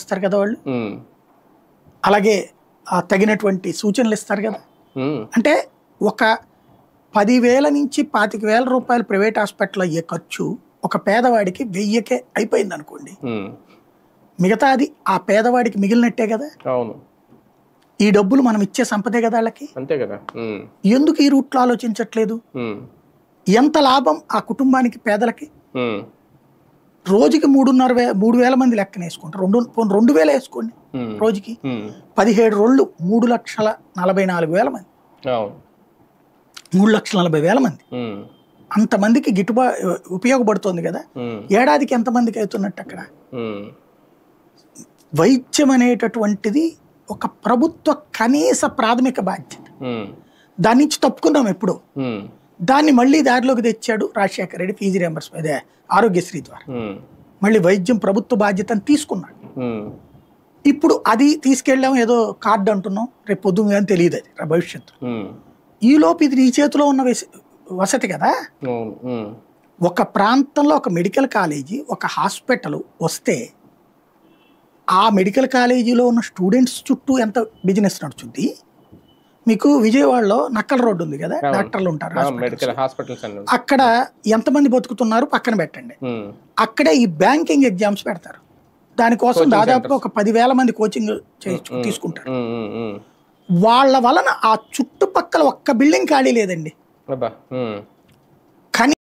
చేస్తారు కదా వాళ్ళు, అలాగే తగినటువంటి సూచనలు ఇస్తారు కదా. అంటే ఒక 10,000 నుంచి 25,000 రూపాయలు ప్రైవేట్ హాస్పిటల్ అయ్యే ఖర్చు ఒక పేదవాడికి 1000కే అయిపోయింది అనుకోండి, మిగతాది ఆ పేదవాడికి మిగిలినట్టే కదా. ఈ డబ్బులు మనం ఇచ్చే సంపదే కదా వాళ్ళకి. అంతే కదా. ఎందుకు ఈ రూట్లో ఆలోచించట్లేదు? ఎంత లాభం ఆ కుటుంబానికి, పేదలకి? రోజుకి 3,000 మంది లెక్కన వేసుకుంటారు, 2,000 వేసుకోండి రోజుకి, 17 రోజులు 3,44,000 మంది, 3,40,000 మంది, అంతమందికి ఉపయోగపడుతుంది కదా. ఏడాదికి ఎంతమందికి అవుతున్నట్టు అక్కడ? వైద్యం అనేటటువంటిది ఒక ప్రభుత్వ కనీస ప్రాథమిక బాధ్యత. దాని నుంచి తప్పుకున్నాం ఎప్పుడు. దాన్ని మళ్ళీ దారిలోకి తెచ్చాడు రాజశేఖర రెడ్డి, ఫీజు రియంబర్స్మెంట్, అదే ఆరోగ్యశ్రీ ద్వారా మళ్ళీ వైద్యం ప్రభుత్వ బాధ్యతను తీసుకున్నాడు. ఇప్పుడు అది తీసుకెళ్ళాం, ఏదో కార్డు అంటున్నాం, రేపు పొద్దున్న అని తెలియదు అది భవిష్యత్తు. ఈలోపు ఇది నీ చేతిలో ఉన్న వసతి కదా. ఒక ప్రాంతంలో ఒక మెడికల్ కాలేజీ, ఒక హాస్పిటల్ వస్తే ఆ మెడికల్ కాలేజీలో ఉన్న స్టూడెంట్స్ చుట్టూ ఎంత బిజినెస్ నడుచుద్ది. మీకు విజయవాడలో నక్కల రోడ్డు ఉంది కదా, డాక్టర్లు ఉంటారు, అక్కడ ఎంతమంది బతుకుతున్నారు పక్కన పెట్టండి. అక్కడే ఈ బ్యాంకింగ్ ఎగ్జామ్స్ పెడతారు, దానికోసం దాదాపుగా ఒక 10,000 మంది కోచింగ్ తీసుకుంటారు. వాళ్ళ వలన ఆ చుట్టుపక్కల ఒక్క బిల్డింగ్ ఖాళీ లేదండి.